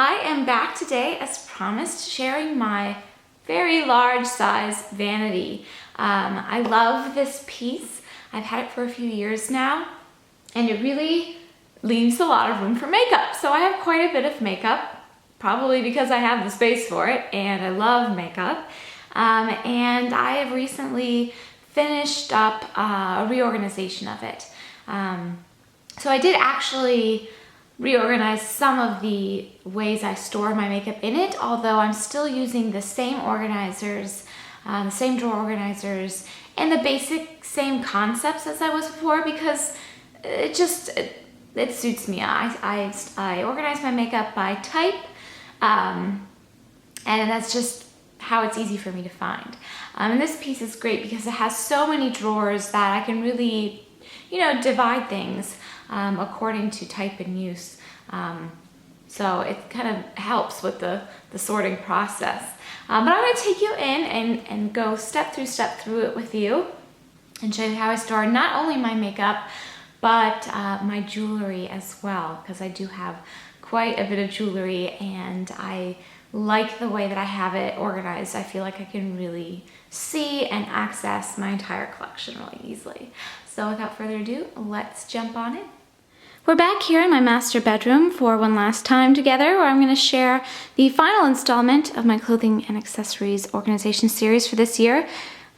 I am back today, as promised, sharing my very large size Vanity. I love this piece. I've had it for a few years now, and it really leaves a lot of room for makeup. So I have quite a bit of makeup, probably because I have the space for it, and I love makeup. And I have recently finished up a reorganization of it. So I did actually reorganize some of the ways I store my makeup in it, although I'm still using the same organizers, the same drawer organizers, and the basic same concepts as I was before, because it suits me. I organize my makeup by type, and that's just how it's easy for me to find. And this piece is great because it has so many drawers that I can really, divide things according to type and use. So it kind of helps with the sorting process. But I'm going to take you in and go step through it with you and show you how I store not only my makeup, but my jewelry as well, because I do have quite a bit of jewelry and I like the way that I have it organized. I feel like I can really see and access my entire collection really easily. So without further ado, let's jump on in. We're back here in my master bedroom for one last time together, where I'm going to share the final installment of my clothing and accessories organization series for this year,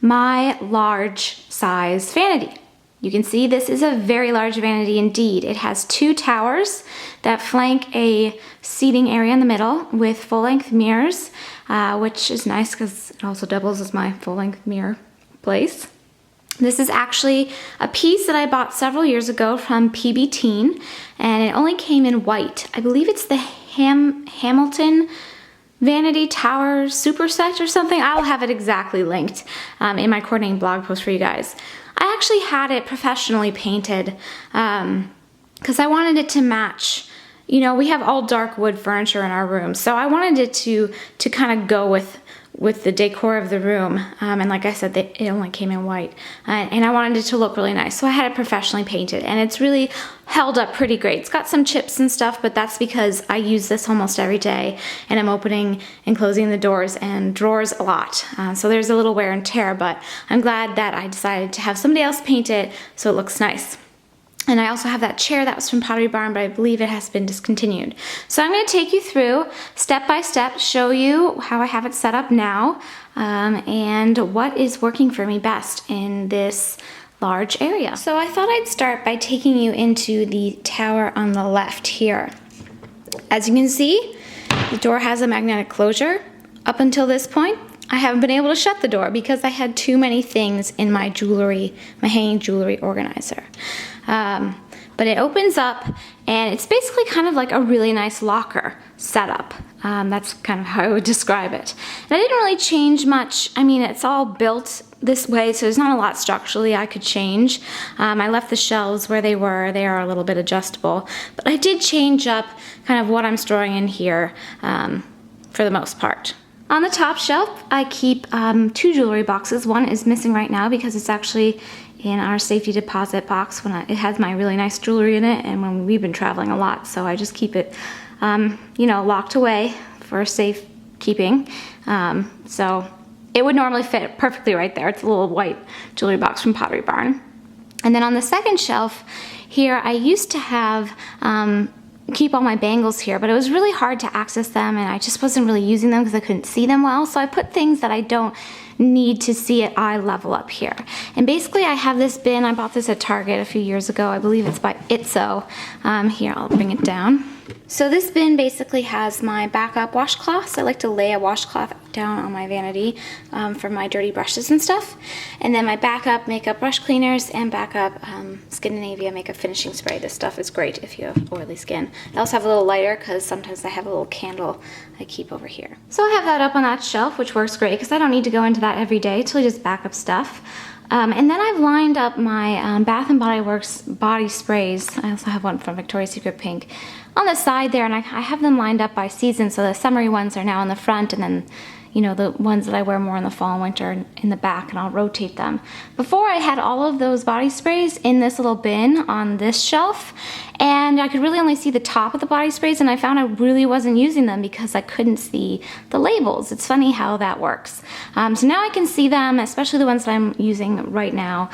my large size Vanity. You can see this is a very large Vanity indeed. It has two towers that flank a seating area in the middle with full-length mirrors, which is nice because it also doubles as my full-length mirror place. This is actually a piece that I bought several years ago from PB Teen, and it only came in white. I believe it's the Hamilton Vanity Tower Superset or something. I will have it exactly linked in my coordinating blog post for you guys. I actually had it professionally painted because I wanted it to match. We have all dark wood furniture in our room, so I wanted it to kind of go with the decor of the room. And like I said, it only came in white, and I wanted it to look really nice, so I had it professionally painted, and it's really held up pretty great. It's got some chips and stuff, but that's because I use this almost every day, and I'm opening and closing the doors and drawers a lot. So there's a little wear and tear, but I'm glad that I decided to have somebody else paint it so it looks nice. And I also have that chair that was from Pottery Barn, but I believe it has been discontinued. So I'm going to take you through step by step, show you how I have it set up now, and what is working for me best in this large area. So I thought I'd start by taking you into the tower on the left here. As you can see, the door has a magnetic closure. Up until this point, I haven't been able to shut the door because I had too many things in my jewelry, my hanging jewelry organizer. But it opens up, and it's basically kind of like a really nice locker setup. That's kind of how I would describe it. And I didn't really change much. I mean, it's all built this way, so there's not a lot structurally I could change. I left the shelves where they were. They are a little bit adjustable. But I did change up kind of what I'm storing in here for the most part. On the top shelf, I keep two jewelry boxes. One is missing right now because it's actually in our safety deposit box it has my really nice jewelry in it, and when we've been traveling a lot, so I just keep it, locked away for safe keeping. So it would normally fit perfectly right there. It's a little white jewelry box from Pottery Barn. And then on the second shelf here, I used to have keep all my bangles here, but it was really hard to access them, and I just wasn't really using them because I couldn't see them well. So I put things that I don't need to see at eye level up here. And basically I have this bin. I bought this at Target a few years ago. I believe it's by Itzo. Here, I'll bring it down. So this bin basically has my backup washcloths. I like to lay a washcloth down on my Vanity for my dirty brushes and stuff. And then my backup makeup brush cleaners and backup Scandinavia makeup finishing spray. This stuff is great if you have oily skin. I also have a little lighter because sometimes I have a little candle I keep over here. So I have that up on that shelf, which works great because I don't need to go into that every day. It's really just backup stuff. And then I've lined up my Bath & Body Works body sprays. I also have one from Victoria's Secret Pink on the side there, and I have them lined up by season, so the summery ones are now in the front, and then you know, the ones that I wear more in the fall and winter in the back, and I'll rotate them. Before, I had all of those body sprays in this little bin on this shelf, and I could really only see the top of the body sprays, and I found I really wasn't using them because I couldn't see the labels. It's funny how that works. So now I can see them, especially the ones that I'm using right now.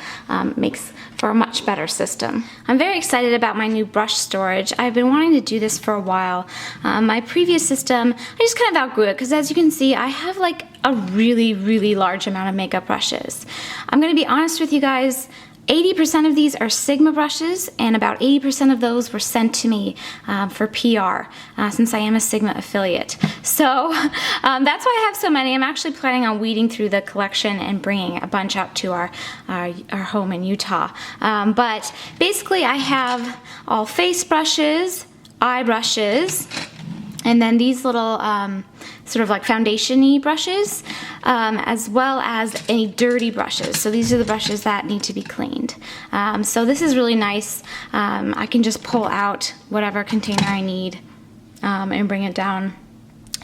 Makes for a much better system. I'm very excited about my new brush storage. I've been wanting to do this for a while. My previous system, I just kind of outgrew it because, as you can see, I have like a really large amount of makeup brushes. I'm gonna be honest with you guys, 80% of these are Sigma brushes, and about 80% of those were sent to me for PR, since I am a Sigma affiliate. So that's why I have so many. I'm actually planning on weeding through the collection and bringing a bunch out to our home in Utah. But basically I have all face brushes, eye brushes, and then these little sort of like foundation-y brushes, as well as any dirty brushes. So these are the brushes that need to be cleaned. So this is really nice. I can just pull out whatever container I need and bring it down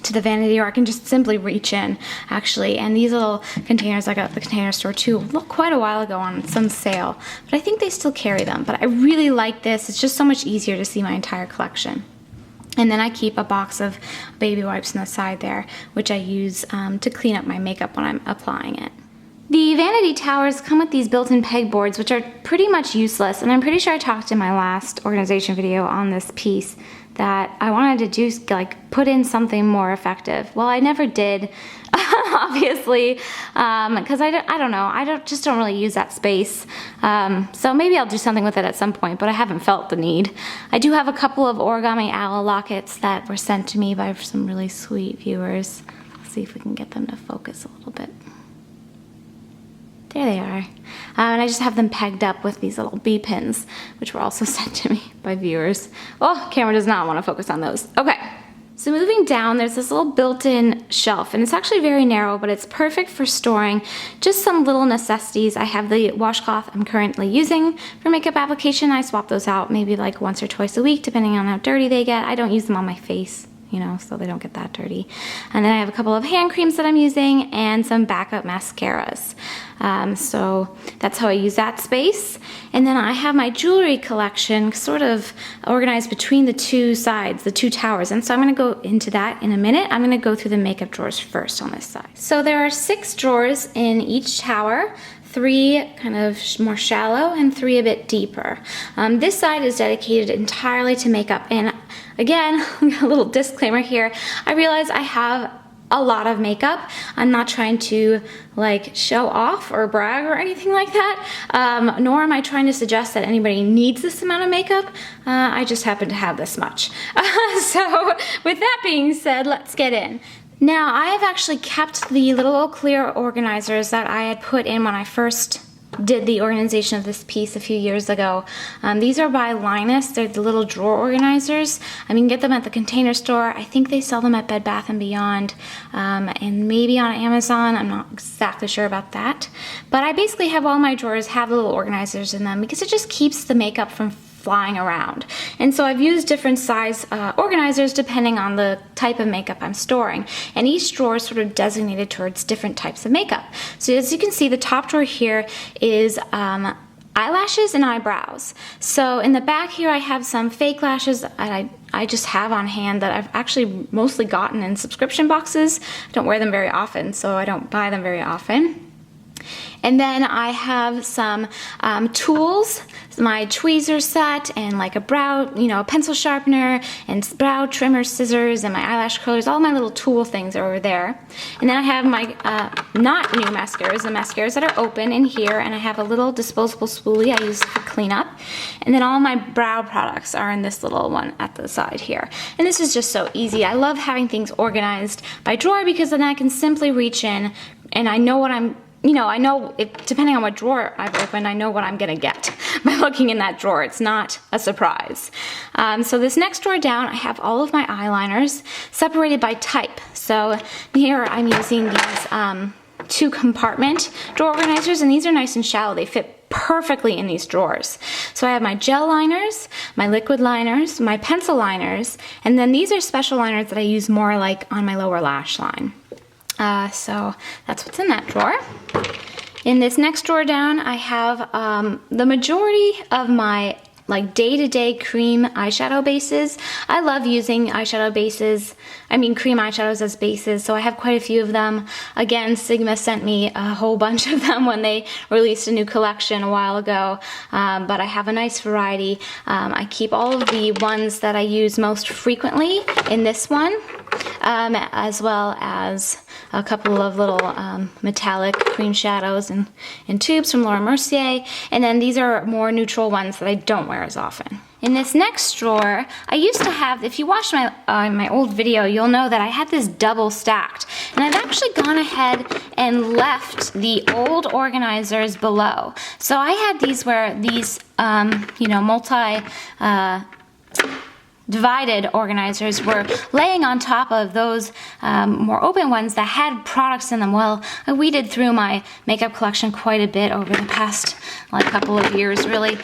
to the vanity, or I can just simply reach in, actually. And these little containers I got at the Container Store too, quite a while ago on some sale, but I think they still carry them. But I really like this. It's just so much easier to see my entire collection. And then I keep a box of baby wipes on the side there, which I use to clean up my makeup when I'm applying it. The vanity towers come with these built-in pegboards, which are pretty much useless, and I'm pretty sure I talked in my last organization video on this piece that I wanted to do, like, put in something more effective. Well, I never did, obviously, because I don't know, I just don't really use that space. So maybe I'll do something with it at some point, but I haven't felt the need. I do have a couple of Origami Owl Lockets that were sent to me by some really sweet viewers. Let's see if we can get them to focus a little bit. There they are. And I just have them pegged up with these little bee pins, which were also sent to me by viewers. Oh, camera does not want to focus on those. Okay, so moving down, there's this little built-in shelf, and it's actually very narrow, but it's perfect for storing just some little necessities. I have the washcloth I'm currently using for makeup application. I swap those out maybe like once or twice a week, depending on how dirty they get. I don't use them on my face, you know, so they don't get that dirty. And then I have a couple of hand creams that I'm using and some backup mascaras. So that's how I use that space. And then I have my jewelry collection sort of organized between the two sides, the two towers. And so I'm gonna go into that in a minute. I'm gonna go through the makeup drawers first on this side. So there are 6 drawers in each tower. 3 kind of more shallow and 3 a bit deeper. This side is dedicated entirely to makeup, and again, a little disclaimer here, I realize I have a lot of makeup. I'm not trying to like show off or brag or anything like that, nor am I trying to suggest that anybody needs this amount of makeup. I just happen to have this much. So with that being said, let's get in. Now, I have actually kept the little clear organizers that I had put in when I first did the organization of this piece a few years ago. These are by Eyeliners. They're the little drawer organizers. I mean, get them at the Container Store. I think they sell them at Bed Bath & Beyond, and maybe on Amazon. I'm not exactly sure about that. But I basically have all my drawers have little organizers in them because it just keeps the makeup from flying around. And so I've used different size organizers depending on the type of makeup I'm storing. And each drawer is sort of designated towards different types of makeup. So as you can see, the top drawer here is eyelashes and eyebrows. So in the back here I have some fake lashes that I just have on hand that I've actually mostly gotten in subscription boxes. I don't wear them very often, so I don't buy them very often. And then I have some tools, my tweezer set, and like a brow, you know, a pencil sharpener, and brow trimmer scissors, and my eyelash curlers. All my little tool things are over there. And then I have my not new mascaras, the mascaras that are open in here, and I have a little disposable spoolie I use for cleanup. And then all my brow products are in this little one at the side here. And this is just so easy. I love having things organized by drawer because then I can simply reach in and I know what I'm, you know, I know, depending on what drawer I've opened, I know what I'm gonna get by looking in that drawer. It's not a surprise. So this next drawer down, I have all of my eyeliners separated by type. So here I'm using these 2 compartment drawer organizers, and these are nice and shallow. They fit perfectly in these drawers. So I have my gel liners, my liquid liners, my pencil liners, and then these are special liners that I use more like on my lower lash line. So that's what's in that drawer. In this next drawer down, I have the majority of my like day-to-day cream eyeshadow bases. I love using eyeshadow bases, cream eyeshadows as bases, so I have quite a few of them. Again, Sigma sent me a whole bunch of them when they released a new collection a while ago, but I have a nice variety. I keep all of the ones that I use most frequently in this one, as well as a couple of little metallic cream shadows in tubes from Laura Mercier, and then these are more neutral ones that I don't wear as often. In this next drawer, I used to have, if you watched my old video, you'll know that I had this double stacked, and I've actually gone ahead and left the old organizers below. So I had these where these, divided organizers were laying on top of those more open ones that had products in them. Well, I weeded through my makeup collection quite a bit over the past couple of years, really.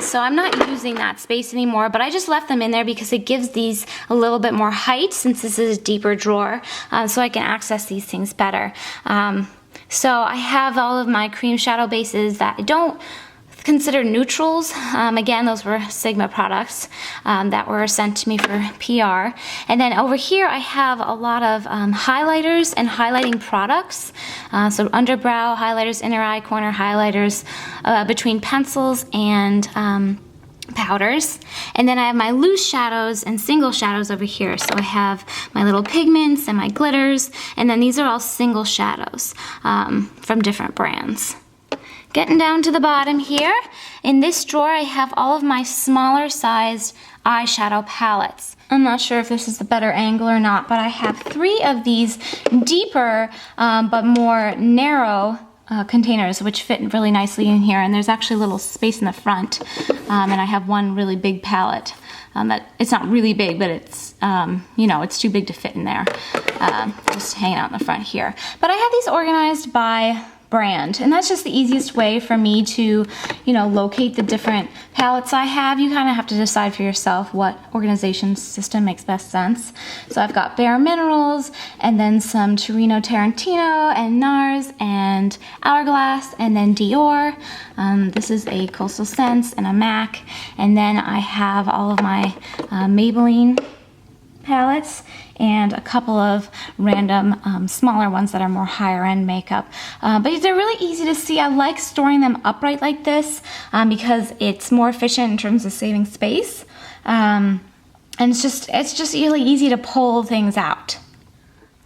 So I'm not using that space anymore, but I just left them in there because it gives these a little bit more height since this is a deeper drawer, so I can access these things better. So I have all of my cream shadow bases that I don't consider neutrals. Again, those were Sigma products that were sent to me for PR. And then over here I have a lot of highlighters and highlighting products. So underbrow highlighters, inner eye corner highlighters, between pencils and powders. And then I have my loose shadows and single shadows over here. So I have my little pigments and my glitters, and then these are all single shadows from different brands. Getting down to the bottom here, in this drawer I have all of my smaller sized eyeshadow palettes. I'm not sure if this is the better angle or not, but I have 3 of these deeper but more narrow containers which fit really nicely in here, and there's actually a little space in the front, and I have one really big palette. That it's not really big, but it's it's too big to fit in there, just hanging out in the front here. But I have these organized by brand, and that's just the easiest way for me to locate the different palettes I have. You kind of have to decide for yourself what organization system makes best sense. So I've got Bare Minerals, and then some Torino Tarantino and NARS and Hourglass, and then Dior. This is a Coastal Scents and a MAC, and then I have all of my Maybelline palettes and a couple of random smaller ones that are more higher end makeup. But they're really easy to see. I like storing them upright like this because it's more efficient in terms of saving space. And it's just really easy to pull things out.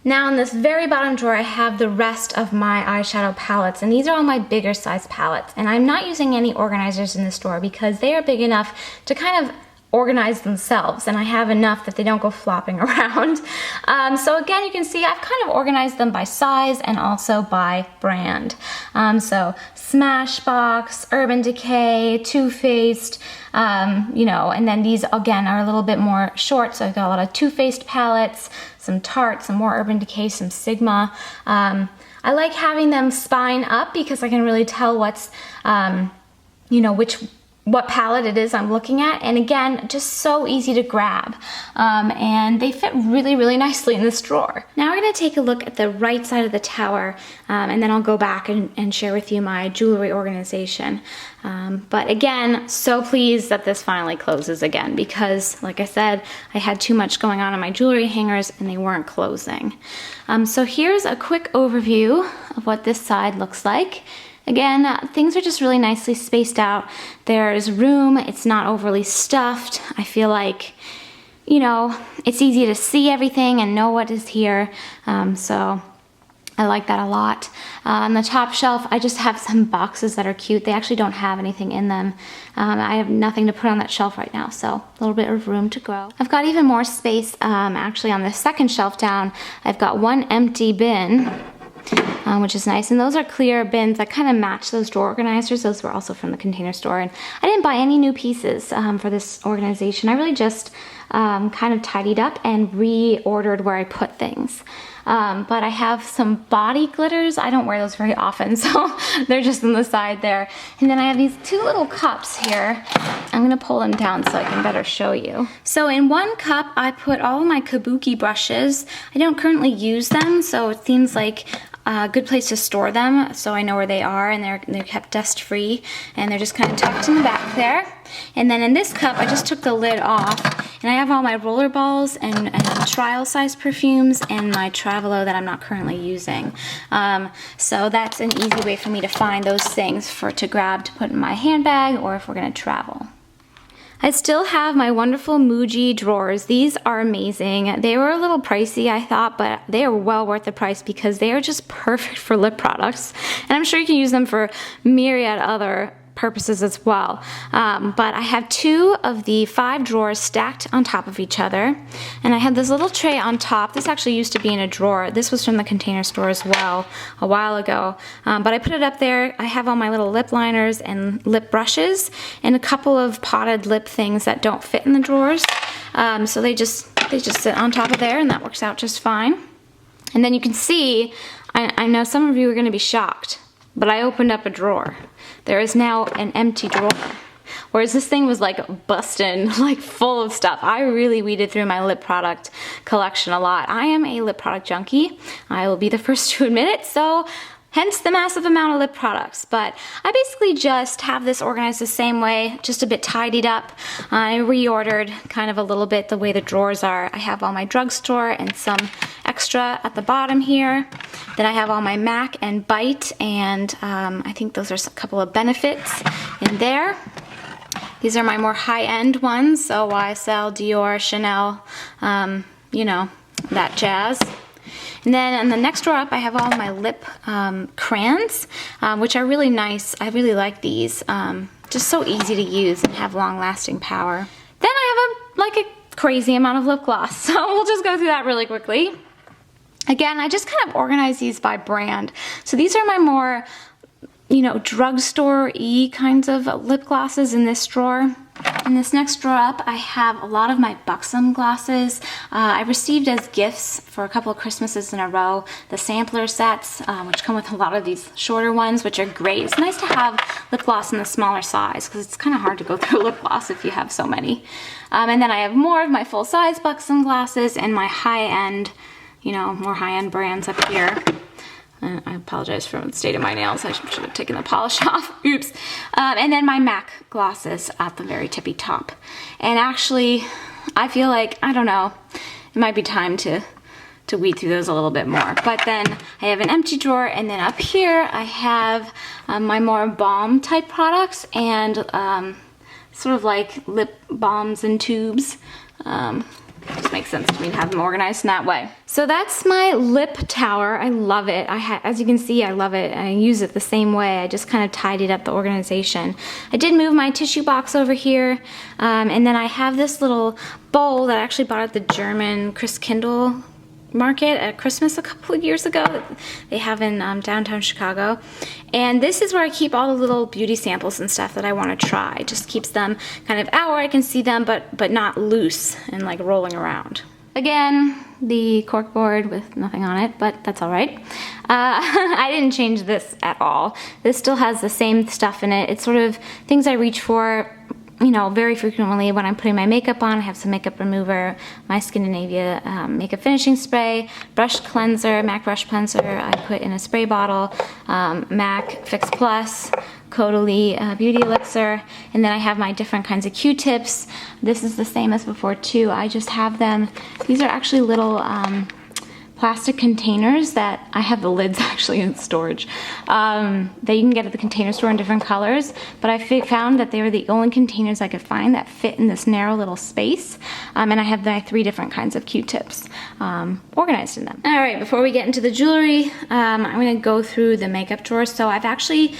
Now in this very bottom drawer I have the rest of my eyeshadow palettes, and these are all my bigger size palettes. And I'm not using any organizers in this drawer because they are big enough to kind of organize themselves, and I have enough that they don't go flopping around. So again, you can see I've kind of organized them by size and also by brand. So Smashbox, Urban Decay, Too Faced, and then these again are a little bit more short, so I've got a lot of Too Faced palettes, some Tarte, some more Urban Decay, some Sigma. I like having them spine up because I can really tell what's, what palette it is I'm looking at, and again, just so easy to grab. And they fit really, really nicely in this drawer. Now we're gonna take a look at the right side of the tower, and then I'll go back and share with you my jewelry organization. But again, so pleased that this finally closes again because, like I said, I had too much going on in my jewelry hangers and they weren't closing. So here's a quick overview of what this side looks like. Again, things are just really nicely spaced out. There's room, it's not overly stuffed. I feel like, it's easy to see everything and know what is here. So I like that a lot. On the top shelf, I just have some boxes that are cute. They actually don't have anything in them. I have nothing to put on that shelf right now, so a little bit of room to grow. I've got even more space actually on the second shelf down. I've got one empty bin, which is nice, and those are clear bins that kind of match those drawer organizers. Those were also from the Container Store, and I didn't buy any new pieces for this organization. I really just kind of tidied up and reordered where I put things. But I have some body glitters. I don't wear those very often, so they're just on the side there. And then I have these 2 little cups here. I'm gonna pull them down so I can better show you. So in one cup, I put all of my Kabuki brushes. I don't currently use them, so it seems like a good place to store them so I know where they are, and they're kept dust free, and they're just kind of tucked in the back there. And then in this cup, I just took the lid off, and I have all my roller balls and trial size perfumes and my Travelo that I'm not currently using. So that's an easy way for me to find those things to grab to put in my handbag, or if we're gonna travel. I still have my wonderful Muji drawers. These are amazing. They were a little pricey, I thought, but they are well worth the price because they are just perfect for lip products. And I'm sure you can use them for myriad other purposes as well. But I have 2 of the 5 drawers stacked on top of each other. And I have this little tray on top. This actually used to be in a drawer. This was from the Container Store as well a while ago. But I put it up there. I have all my little lip liners and lip brushes and a couple of potted lip things that don't fit in the drawers. So they just sit on top of there, and that works out just fine. And then you can see, I know some of you are going to be shocked, but I opened up a drawer. There is now an empty drawer. Whereas this thing was like busting, like full of stuff. I really weeded through my lip product collection a lot. I am a lip product junkie. I will be the first to admit it, so hence the massive amount of lip products. But I basically just have this organized the same way, just a bit tidied up. I reordered kind of a little bit the way the drawers are. I have all my drugstore and some extra at the bottom here. Then I have all my MAC and Bite, and I think those are a couple of Benefits in there. These are my more high-end ones, so YSL, Dior, Chanel, you know, that jazz. And then in the next drawer up, I have all my lip crayons, which are really nice. I really like these. Just so easy to use and have long-lasting power. Then I have a crazy amount of lip gloss, so we'll just go through that really quickly. Again, I just kind of organize these by brand. So these are my more, you know, drugstore-y kinds of lip glosses in this drawer. In this next drawer up, I have a lot of my Buxom glosses. I received as gifts for a couple of Christmases in a row the sampler sets, which come with a lot of these shorter ones, which are great. It's nice to have lip gloss in the smaller size because it's kind of hard to go through lip gloss if you have so many. And then I have more of my full-size Buxom glosses and my high-end, you know, more high-end brands up here. I apologize for the state of my nails. I should have taken the polish off. Oops. And then my MAC glosses at the very tippy top. And actually, I feel like, I don't know, it might be time to weed through those a little bit more. But then I have an empty drawer, and then up here I have my more balm type products and sort of like lip balms and tubes. Just makes sense to me to have them organized in that way. So that's my lip tower. I love it. As you can see, I love it. I use it the same way. I just kind of tidied up the organization. I did move my tissue box over here, and then I have this little bowl that I actually bought at the German Christkindl market at Christmas a couple of years ago that they have in downtown Chicago. And this is where I keep all the little beauty samples and stuff that I want to try. It just keeps them kind of out where I can see them, but not loose and like rolling around. Again, the cork board with nothing on it, but that's all right. I didn't change this at all. This still has the same stuff in it. It's sort of things I reach for, you know, very frequently when I'm putting my makeup on. I have some makeup remover, my Scandinavia makeup finishing spray, brush cleanser, MAC brush cleanser I put in a spray bottle, MAC Fix Plus, Caudalie Beauty Elixir, and then I have my different kinds of Q-tips. This is the same as before too. I just have them. These are actually little plastic containers that I have the lids actually in storage that you can get at the Container Store in different colors, but I found that they were the only containers I could find that fit in this narrow little space, and I have my 3 different kinds of Q-tips organized in them. All right, before we get into the jewelry, I'm going to go through the makeup drawer. So I've actually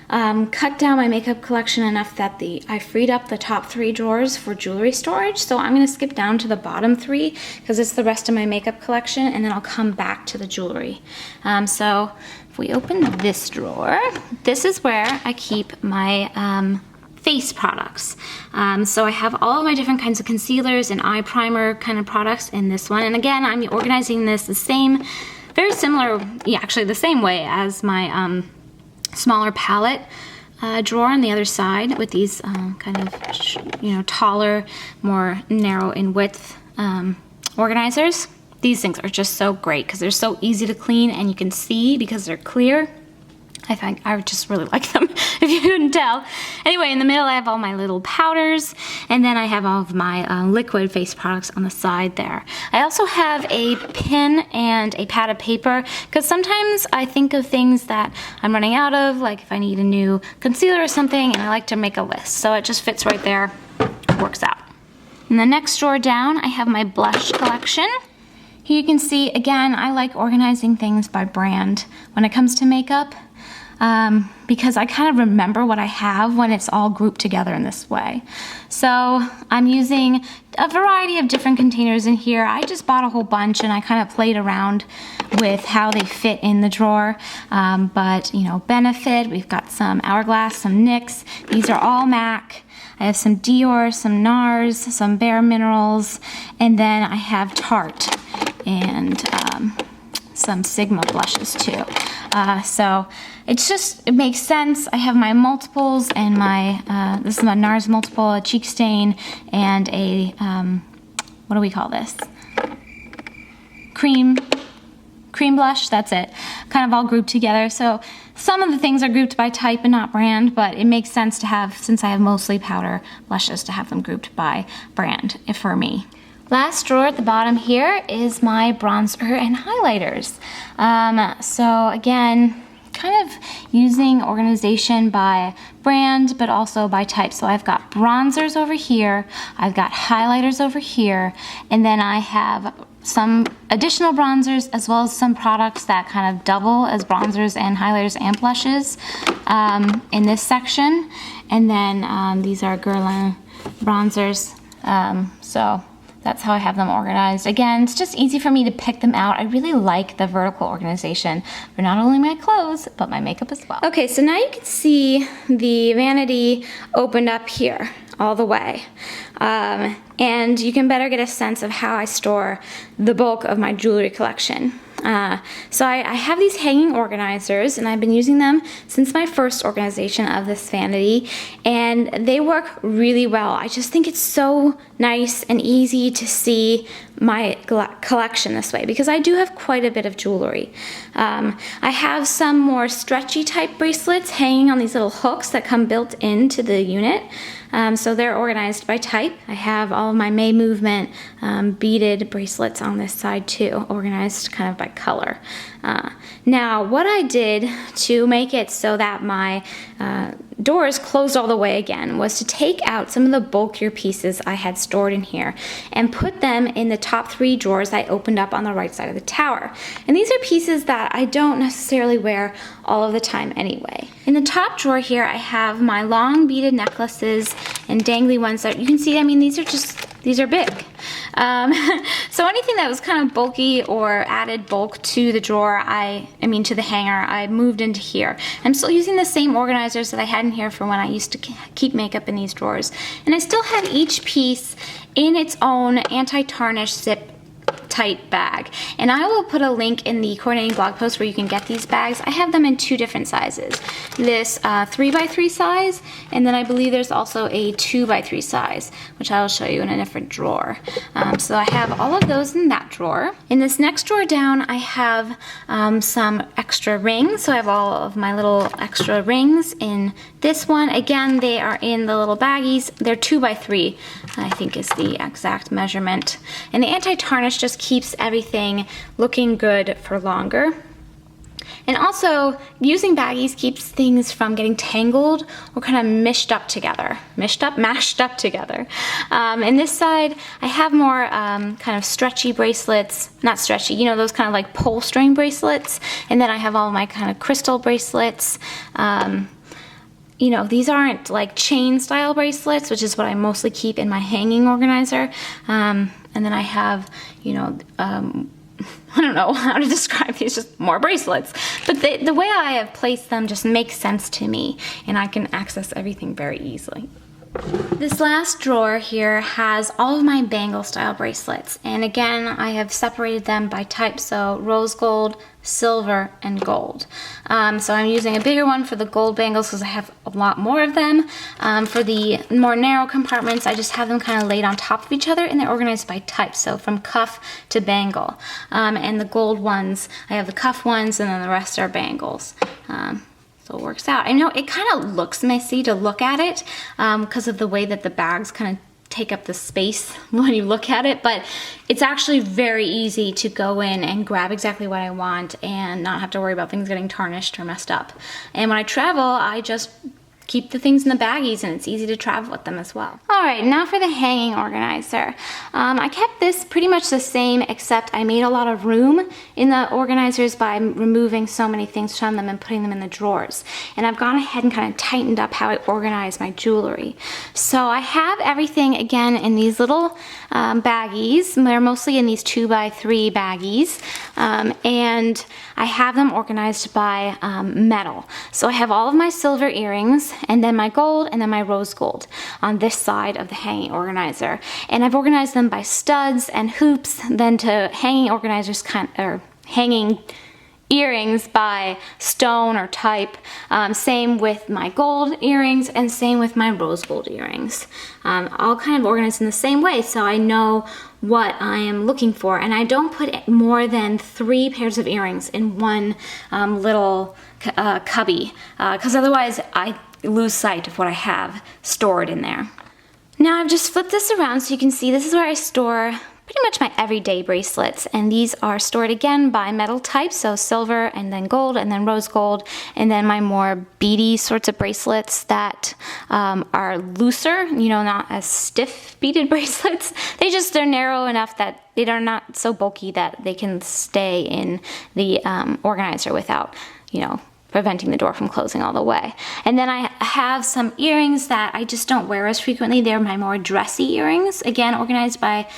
cut down my makeup collection enough that I freed up the top 3 drawers for jewelry storage. So I'm going to skip down to the bottom 3 because it's the rest of my makeup collection, and then I'll come back to the jewelry. So if we open this drawer, this is where I keep my face products. So I have all of my different kinds of concealers and eye primer kind of products in this one. And again, I'm organizing this the same, very similar, yeah, actually the same way as my smaller palette drawer on the other side with these kind of, you know, taller, more narrow in width organizers. These things are just so great because they're so easy to clean and you can see because they're clear. I just really like them, if you couldn't tell. Anyway, in the middle I have all my little powders, and then I have all of my liquid face products on the side there. I also have a pen and a pad of paper, because sometimes I think of things that I'm running out of, like if I need a new concealer or something, and I like to make a list. So it just fits right there, works out. In the next drawer down, I have my blush collection. Here you can see, again, I like organizing things by brand when it comes to makeup. Because I kind of remember what I have when it's all grouped together in this way. So I'm using a variety of different containers in here. I just bought a whole bunch and I kind of played around with how they fit in the drawer. But you know, Benefit, we've got some Hourglass, some NYX. These are all MAC. I have some Dior, some NARS, some Bare Minerals, and then I have Tarte and some Sigma blushes too. So it makes sense. I have my multiples and my, this is my NARS multiple, a cheek stain, and a, what do we call this? Cream blush, that's it. Kind of all grouped together. So some of the things are grouped by type and not brand, but it makes sense to have, since I have mostly powder blushes, to have them grouped by brand for me. Last drawer at the bottom here is my bronzer and highlighters. So again, kind of using organization by brand, but also by type. So I've got bronzers over here, I've got highlighters over here, and then I have some additional bronzers as well as some products that kind of double as bronzers and highlighters and blushes in this section. And then these are Guerlain bronzers. So that's how I have them organized. Again, it's just easy for me to pick them out. I really like the vertical organization for not only my clothes, but my makeup as well. Okay, so now you can see the vanity opened up here all the way. And you can better get a sense of how I store the bulk of my jewelry collection. So I have these hanging organizers, and I've been using them since my first organization of this vanity, and they work really well. I just think it's so nice and easy to see my collection this way, because I do have quite a bit of jewelry. I have some more stretchy type bracelets hanging on these little hooks that come built into the unit. So they're organized by type. I have all of my May Movement beaded bracelets on this side too, organized kind of by color. Now, what I did to make it so that my doors closed all the way again was to take out some of the bulkier pieces I had stored in here and put them in the top 3 drawers I opened up on the right side of the tower. And these are pieces that I don't necessarily wear all of the time anyway. In the top drawer here, I have my long beaded necklaces and dangly ones that you can see, I mean, these are big. So anything that was kind of bulky or added bulk to the drawer, to the hanger, I moved into here. I'm still using the same organizers that I had in here for when I used to keep makeup in these drawers. And I still have each piece in its own anti-tarnish zip tight bag, and I will put a link in the coordinating blog post where you can get these bags. I have them in 2 different sizes, this 3x3 size, and then I believe there's also a 2x3 size, which I will show you in a different drawer. So I have all of those in that drawer. In this next drawer down, I have some extra rings, so I have all of my little extra rings in this one. Again, they are in the little baggies. They're 2x3, I think is the exact measurement. And the anti-tarnish just keeps everything looking good for longer. And also, using baggies keeps things from getting tangled or kind of mashed up together. Mashed up together. And this side, I have more kind of stretchy bracelets. Not stretchy, you know, those kind of like pull string bracelets. And then I have all my kind of crystal bracelets. You know, these aren't like chain style bracelets, which is what I mostly keep in my hanging organizer. And then I have, you know, I don't know how to describe these, just more bracelets. But the way I have placed them just makes sense to me, and I can access everything very easily. This last drawer here has all of my bangle style bracelets, and again I have separated them by type, so rose gold, silver, and gold. So I'm using a bigger one for the gold bangles because I have a lot more of them. For the more narrow compartments, I just have them kind of laid on top of each other, and they're organized by type, so from cuff to bangle. And the gold ones, I have the cuff ones, and then the rest are bangles. So it works out. I know it kind of looks messy to look at it because of the way that the bags kind of take up the space when you look at it, but it's actually very easy to go in and grab exactly what I want and not have to worry about things getting tarnished or messed up. And when I travel, I just keep the things in the baggies, and it's easy to travel with them as well. All right, now for the hanging organizer. I kept this pretty much the same, except I made a lot of room in the organizers by removing so many things from them and putting them in the drawers. And I've gone ahead and kind of tightened up how I organize my jewelry. So I have everything again in these little baggies. They're mostly in these 2x3 baggies. And I have them organized by metal. So I have all of my silver earrings, and then my gold, and then my rose gold on this side of the hanging organizer. And I've organized them by studs and hoops, then to hanging organizers, or hanging earrings by stone or type. Same with my gold earrings, and same with my rose gold earrings. All kind of organized in the same way, so I know what I am looking for, and I don't put more than 3 pairs of earrings in one little cubby, because otherwise I lose sight of what I have stored in there. Now I've just flipped this around so you can see this is where I store pretty much my everyday bracelets, and these are stored again by metal type, so silver and then gold and then rose gold, and then my more beady sorts of bracelets that are looser, you know, not as stiff beaded bracelets. They're narrow enough that they are not so bulky that they can stay in the organizer without, you know, preventing the door from closing all the way. And then I have some earrings that I just don't wear as frequently. They're my more dressy earrings, again organized by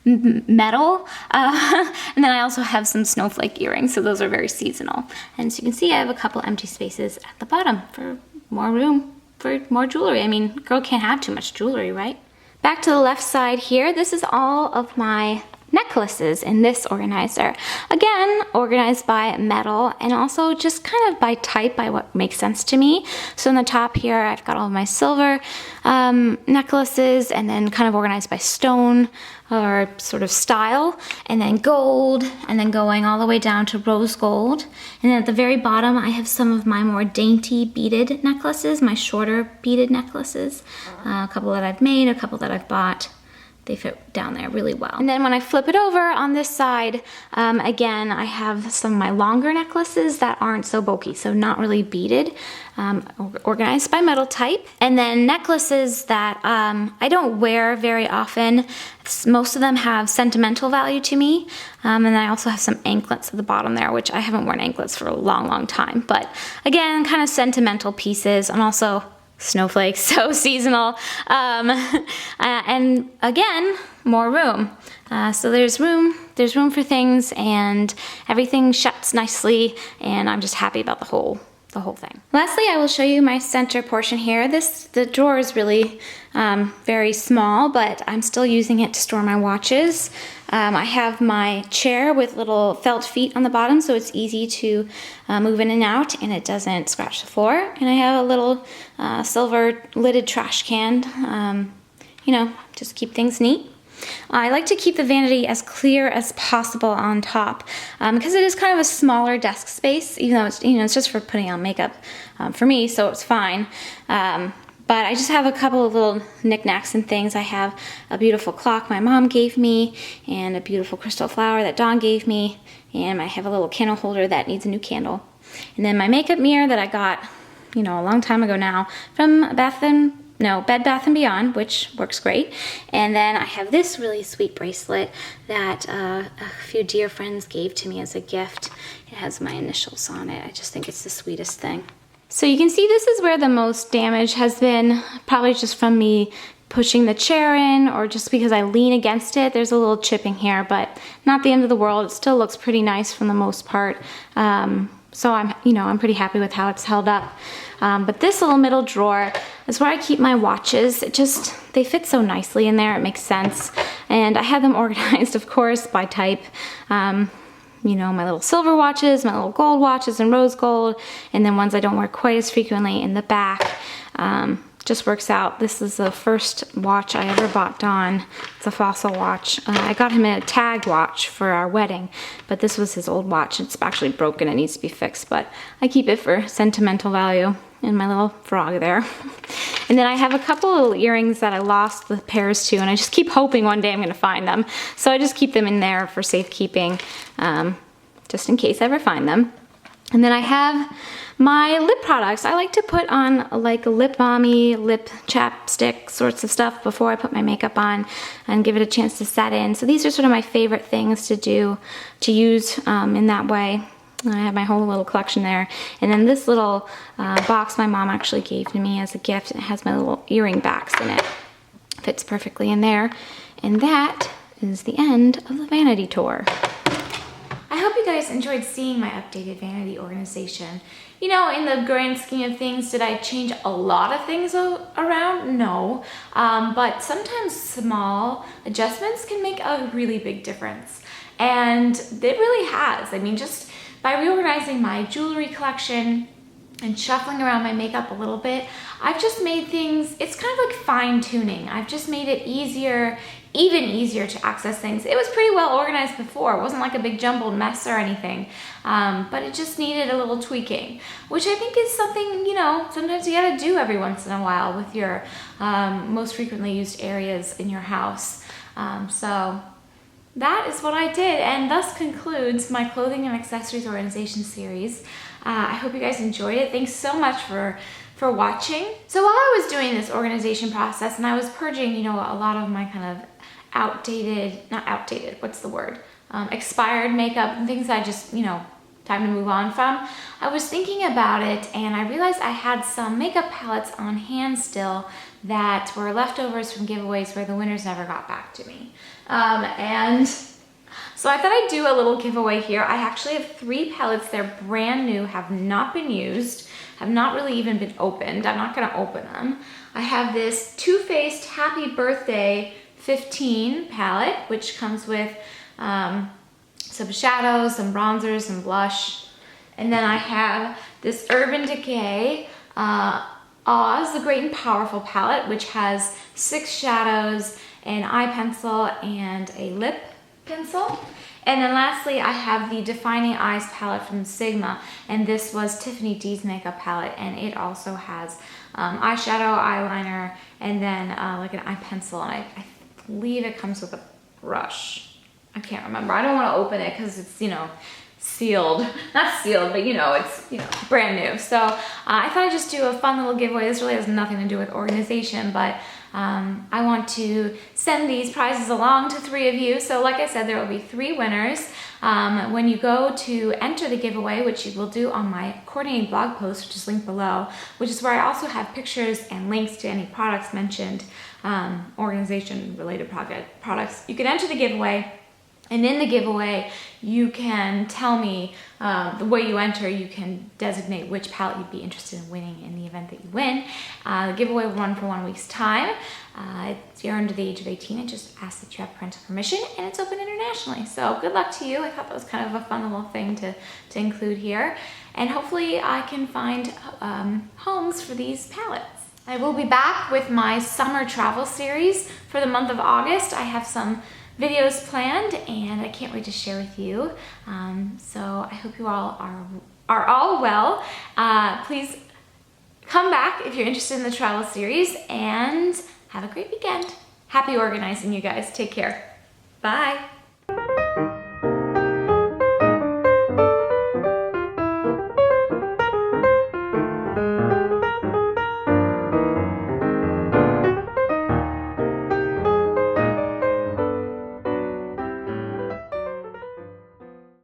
metal. And then I also have some snowflake earrings, so those are very seasonal. And as you can see, I have a couple empty spaces at the bottom for more room for more jewelry. I mean, girl can't have too much jewelry, right? Back to the left side here, this is all of my necklaces in this organizer. Again, organized by metal, and also just kind of by type, by what makes sense to me. So in the top here, I've got all of my silver necklaces, and then kind of organized by stone or sort of style, and then gold, and then going all the way down to rose gold. And then at the very bottom, I have some of my more dainty beaded necklaces, my shorter beaded necklaces. A couple that I've made, a couple that I've bought. They fit down there really well. And then when I flip it over on this side, again, I have some of my longer necklaces that aren't so bulky, so not really beaded, organized by metal type. And then necklaces that I don't wear very often. Most of them have sentimental value to me. And I also have some anklets at the bottom there, which I haven't worn anklets for a long, long time. But again, kind of sentimental pieces, and also snowflakes, so seasonal. And again, more room. So there's room for things, and everything shuts nicely, and I'm just happy about the whole thing. Lastly, I will show you my center portion here. The drawer is really very small, but I'm still using it to store my watches. I have my chair with little felt feet on the bottom, so it's easy to move in and out, and it doesn't scratch the floor. And I have a little silver lidded trash can, you know, just keep things neat. I like to keep the vanity as clear as possible on top because it is kind of a smaller desk space, even though it's, you know, it's just for putting on makeup for me, so it's fine. But I just have a couple of little knickknacks and things. I have a beautiful clock my mom gave me, and a beautiful crystal flower that Dawn gave me, and I have a little candle holder that needs a new candle. And then my makeup mirror that I got, you know, a long time ago now from Bed Bath & Beyond, which works great. And then I have this really sweet bracelet that a few dear friends gave to me as a gift. It has my initials on it. I just think it's the sweetest thing. So you can see this is where the most damage has been, probably just from me pushing the chair in, or just because I lean against it. There's a little chipping here, but not the end of the world. It still looks pretty nice for the most part. So I'm pretty happy with how it's held up. But this little middle drawer is where I keep my watches. They fit so nicely in there, it makes sense. And I have them organized, of course, by type. My little silver watches, my little gold watches and rose gold, and then ones I don't wear quite as frequently in the back. Just works out. This is the first watch I ever bought Don. It's a Fossil watch. I got him a tag watch for our wedding, but this was his old watch. It's actually broken, it needs to be fixed, but I keep it for sentimental value. And my little frog there. And then I have a couple little earrings that I lost the pairs to, and I just keep hoping one day I'm gonna find them. So I just keep them in there for safekeeping, just in case I ever find them. And then I have my lip products. I like to put on like a lip balmy, lip chapstick sorts of stuff before I put my makeup on and give it a chance to set in. So these are sort of my favorite things to use in that way. I have my whole little collection there. And then this little box my mom actually gave to me as a gift. It has my little earring backs in it. Fits perfectly in there. And that is the end of the Vanity tour. I hope you guys enjoyed seeing my updated Vanity organization. In the grand scheme of things, did I change a lot of things around? No. But sometimes small adjustments can make a really big difference. And it really has. Just by reorganizing my jewelry collection and shuffling around my makeup a little bit, I've just made things, it's kind of like fine tuning. I've just made it even easier to access things. It was pretty well organized before. It wasn't like a big jumbled mess or anything, but it just needed a little tweaking, which I think is something, sometimes you gotta do every once in a while with your most frequently used areas in your house. So that is what I did, and thus concludes my clothing and accessories organization series. I hope you guys enjoyed it. Thanks so much for watching. So while I was doing this organization process and I was purging, a lot of my kind of expired makeup and things I just, time to move on from, I was thinking about it and I realized I had some makeup palettes on hand still that were leftovers from giveaways where the winners never got back to me. And so I thought I'd do a little giveaway here. I actually have 3 palettes. They're brand new, have not been used, have not really even been opened. I'm not gonna open them. I have this Too Faced Happy Birthday 15 palette, which comes with some shadows, some bronzers, some blush. And then I have this Urban Decay Oz, the Great and Powerful palette, which has 6 shadows, an eye pencil, and a lip pencil. And then lastly, I have the Defining Eyes palette from Sigma, and this was Tiffany D's makeup palette, and it also has eyeshadow, eyeliner, and then like an eye pencil, and I believe it comes with a brush. I can't remember. I don't want to open it because it's, sealed. Not sealed, but it's, brand new. So I thought I'd just do a fun little giveaway. This really has nothing to do with organization, but I want to send these prizes along to 3 of you. So like I said, there will be 3 winners. When you go to enter the giveaway, which you will do on my coordinating blog post, which is linked below, which is where I also have pictures and links to any products mentioned, organization-related products, you can enter the giveaway. And in the giveaway, you can tell me, the way you enter, you can designate which palette you'd be interested in winning in the event that you win. The giveaway will run for 1 week's time. If you're under the age of 18, it just asks that you have parental permission, and it's open internationally. So good luck to you. I thought that was kind of a fun little thing to include here. And hopefully I can find homes for these palettes. I will be back with my summer travel series for the month of August. I have some videos planned and I can't wait to share with you. So I hope you all are all well. Please come back if you're interested in the travel series, and have a great weekend. Happy organizing, you guys. Take care. Bye.